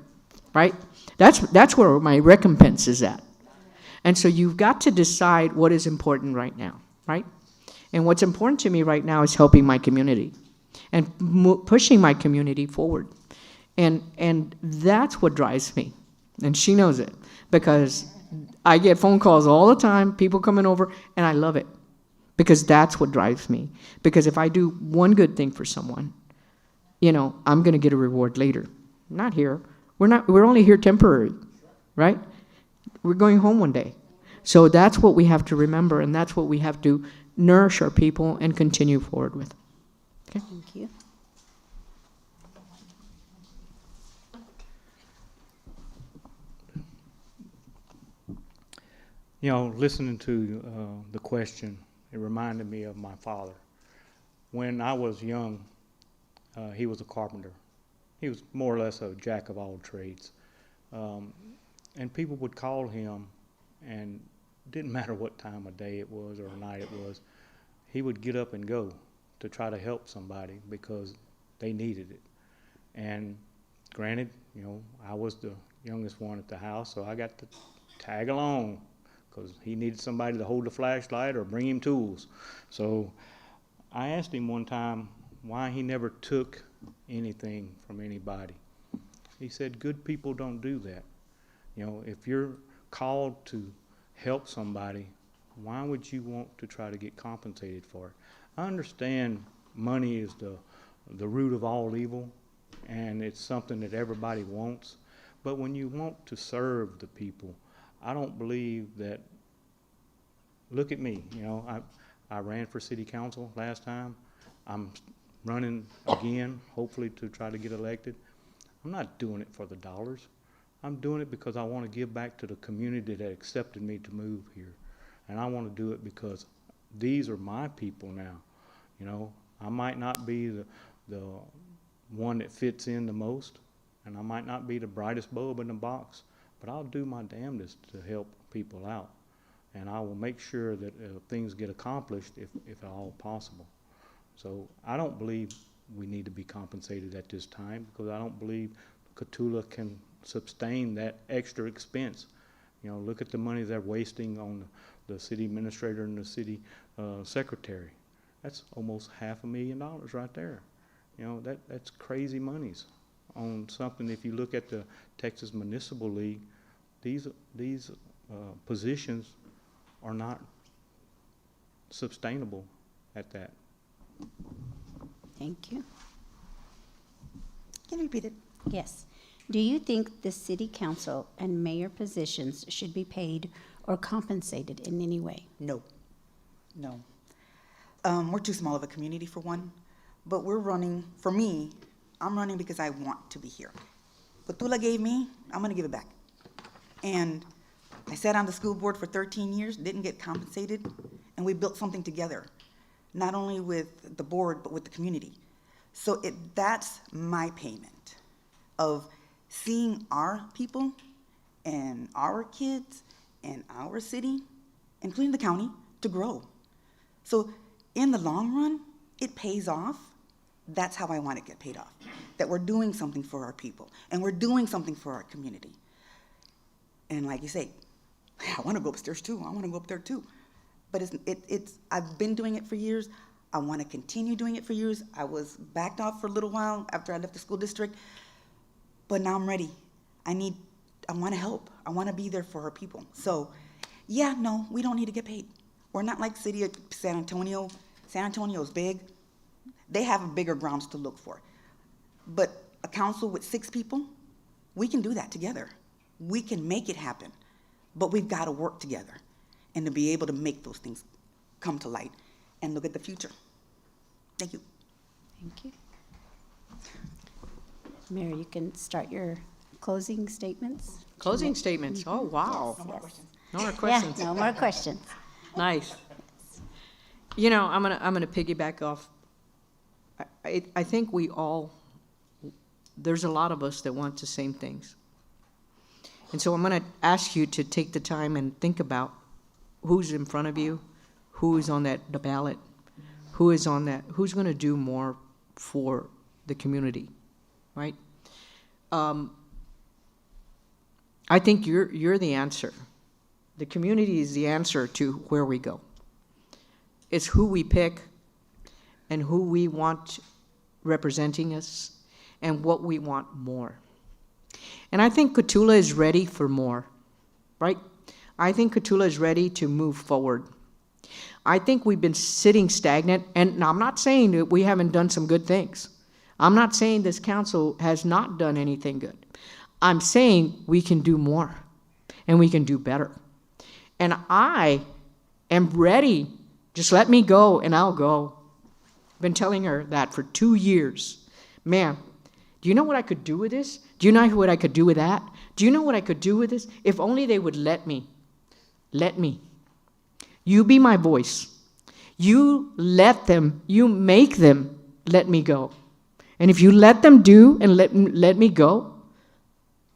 S2: right? That's where my recompense is at. And so you've got to decide what is important right now, right? And what's important to me right now is helping my community and pushing my community forward. And that's what drives me. And she knows it because I get phone calls all the time, people coming over, and I love it because that's what drives me. Because if I do one good thing for someone, I'm going to get a reward later. Not here. We're only here temporary, right? We're going home one day. So that's what we have to remember, and that's what we have to nourish our people and continue forward with. Okay?
S1: Thank you.
S3: Listening to the question, it reminded me of my father. When I was young, he was a carpenter. He was more or less a jack of all trades. And people would call him, and it didn't matter what time of day it was or night it was, he would get up and go to try to help somebody because they needed it. And granted, I was the youngest one at the house, so I got to tag along because he needed somebody to hold the flashlight or bring him tools. So I asked him one time why he never took anything from anybody. He said, good people don't do that. If you're called to help somebody, why would you want to try to get compensated for it? I understand money is the root of all evil, and it's something that everybody wants. But when you want to serve the people, I don't believe that. Look at me, I ran for city council last time. I'm running again, hopefully to try to get elected. I'm not doing it for the dollars. I'm doing it because I want to give back to the community that accepted me to move here. And I want to do it because these are my people now. I might not be the one that fits in the most, and I might not be the brightest bulb in the box, but I'll do my damnedest to help people out. And I will make sure that things get accomplished if at all possible. So I don't believe we need to be compensated at this time because I don't believe Cotulla can sustain that extra expense. Look at the money they're wasting on the city administrator and the city secretary. That's almost $500,000 right there. That's crazy monies on something. If you look at the Texas Municipal League, these positions are not sustainable at that.
S1: Thank you.
S4: Can you repeat it?
S1: Yes. Do you think the city council and mayor positions should be paid or compensated in any way?
S4: No. We're too small of a community for one, but we're running, for me, I'm running because I want to be here. What Tula gave me, I'm gonna give it back. And I sat on the school board for 13 years, didn't get compensated, and we built something together, not only with the board, but with the community. So that's my payment of seeing our people and our kids and our city, including the county, to grow. So in the long run, it pays off. That's how I want to get paid off, that we're doing something for our people, and we're doing something for our community. And like you say, I want to go upstairs too. I want to go up there too. But I've been doing it for years. I want to continue doing it for years. I was backed off for a little while after I left the school district, but now I'm ready. I want to help. I want to be there for our people. So, yeah, no, we don't need to get paid. We're not like city of San Antonio. San Antonio's big. They have bigger grounds to look for. But a council with 6 people, we can do that together. We can make it happen. But we've got to work together and to be able to make those things come to light and look at the future. Thank you.
S1: Thank you. Mayor, you can start your closing statements.
S2: Closing statements. Oh, wow.
S4: No more questions.
S2: No more questions.
S1: Yeah, no more questions.
S2: Nice. I'm gonna piggyback off. I think we all, there's a lot of us that want the same things. And so I'm gonna ask you to take the time and think about who's in front of you, who is on the ballot, who's gonna do more for the community, right? I think you're the answer. The community is the answer to where we go. It's who we pick and who we want representing us and what we want more. And I think Cotulla is ready for more, right? I think Cotulla is ready to move forward. I think we've been sitting stagnant, and I'm not saying that we haven't done some good things. I'm not saying this council has not done anything good. I'm saying we can do more, and we can do better. And I am ready. Just let me go, and I'll go. I've been telling her that for 2 years. Ma'am, do you know what I could do with this? Do you know what I could do with that? Do you know what I could do with this? If only they would let me. Let me. You be my voice. You let them, you make them let me go. And if you let them do and let me go,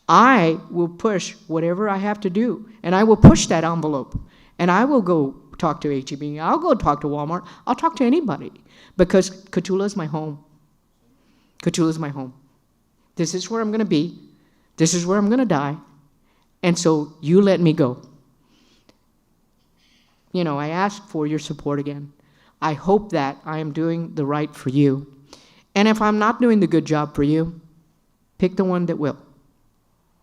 S2: I will push whatever I have to do. And I will push that envelope. And I will go talk to H-E-B. I'll go talk to Walmart. I'll talk to anybody because Cotulla is my home. Cotulla is my home. This is where I'm going to be. This is where I'm going to die. And so you let me go. You know, I ask for your support again. I hope that I am doing the right for you. And if I'm not doing the good job for you, pick the one that will.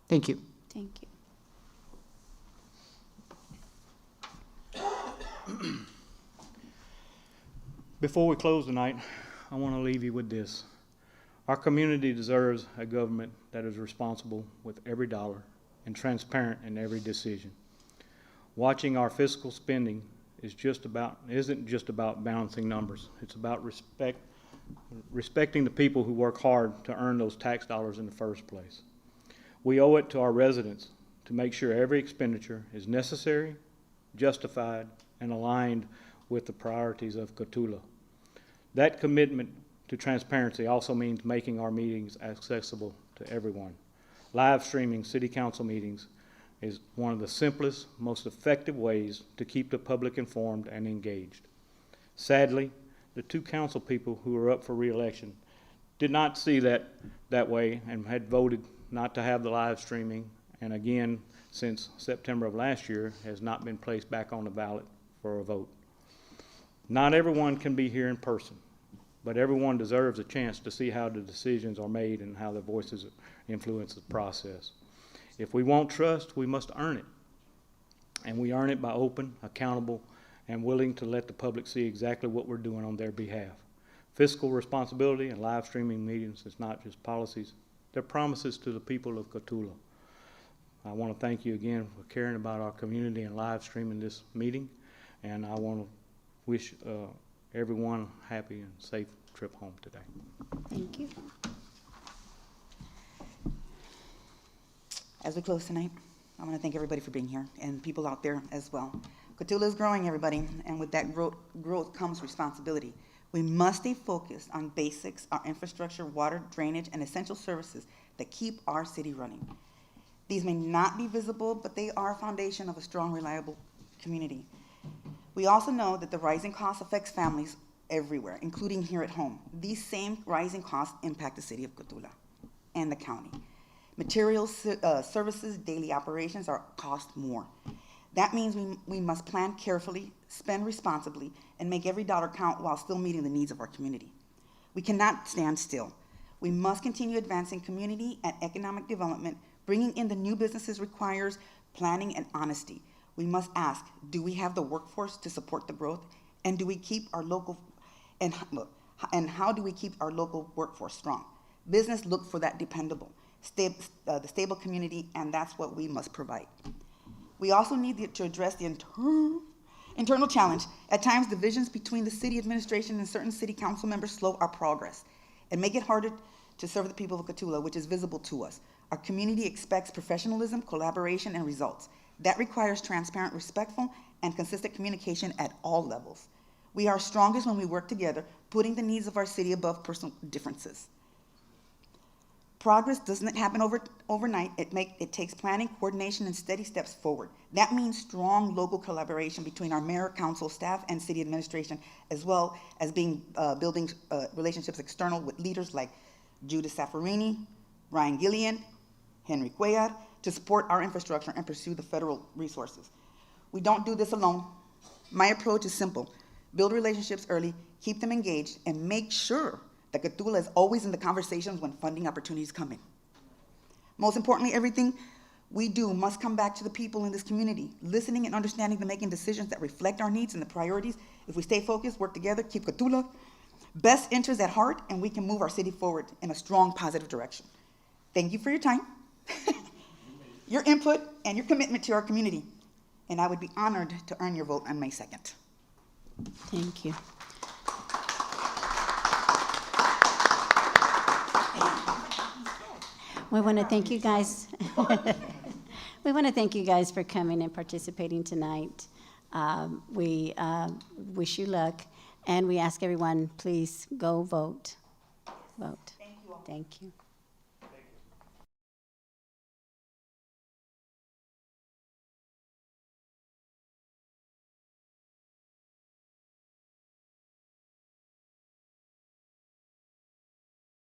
S2: Thank you.
S1: Thank you.
S3: Before we close tonight, I want to leave you with this. Our community deserves a government that is responsible with every dollar and transparent in every decision. Watching our fiscal spending isn't just about balancing numbers. It's about respecting the people who work hard to earn those tax dollars in the first place. We owe it to our residents to make sure every expenditure is necessary, justified, and aligned with the priorities of Cotulla. That commitment to transparency also means making our meetings accessible to everyone. Live streaming city council meetings is one of the simplest, most effective ways to keep the public informed and engaged. Sadly, the two council people who are up for re-election did not see that way and had voted not to have the live streaming, and again, since September of last year, has not been placed back on the ballot for a vote. Not everyone can be here in person, but everyone deserves a chance to see how the decisions are made and how their voices influence the process. If we want trust, we must earn it. And we earn it by open, accountable, and willing to let the public see exactly what we're doing on their behalf. Fiscal responsibility and live streaming meetings is not just policies, they're promises to the people of Cotulla. I want to thank you again for caring about our community and live streaming this meeting, and I want to wish everyone a happy and safe trip home today.
S1: Thank you.
S4: As we close tonight, I want to thank everybody for being here and people out there as well. Cotulla is growing, everybody, and with that growth comes responsibility. We must stay focused on basics, our infrastructure, water, drainage, and essential services that keep our city running. These may not be visible, but they are a foundation of a strong, reliable community. We also know that the rising cost affects families everywhere, including here at home. These same rising costs impact the city of Cotulla and the county. Materials, services, daily operations cost more. That means we must plan carefully, spend responsibly, and make every dollar count while still meeting the needs of our community. We cannot stand still. We must continue advancing community and economic development. Bringing in the new businesses requires planning and honesty. We must ask, do we have the workforce to support the growth? And do we keep our local, and how do we keep our local workforce strong? Business look for that dependable, the stable community, and that's what we must provide. We also need to address the internal challenge. At times, divisions between the city administration and certain city council members slow our progress and make it harder to serve the people of Cotulla, which is visible to us. Our community expects professionalism, collaboration, and results. That requires transparent, respectful, and consistent communication at all levels. We are strongest when we work together, putting the needs of our city above personal differences. Progress doesn't happen overnight. It takes planning, coordination, and steady steps forward. That means strong local collaboration between our mayor, council, staff, and city administration, as well as building relationships external with leaders like Judith Saffarini, Ryan Gillian, Henry Cuellar, to support our infrastructure and pursue the federal resources. We don't do this alone. My approach is simple. Build relationships early, keep them engaged, and make sure that Cotulla is always in the conversations when funding opportunities come in. Most importantly, everything we do must come back to the people in this community, listening and understanding to making decisions that reflect our needs and the priorities. If we stay focused, work together, keep Cotulla best interests at heart, and we can move our city forward in a strong, positive direction. Thank you for your time, your input, and your commitment to our community. And I would be honored to earn your vote on May 2nd.
S1: Thank you. We want to thank you guys. We want to thank you guys for coming and participating tonight. We wish you luck, and we ask everyone, please go vote. Vote.
S4: Thank you all.
S1: Thank you.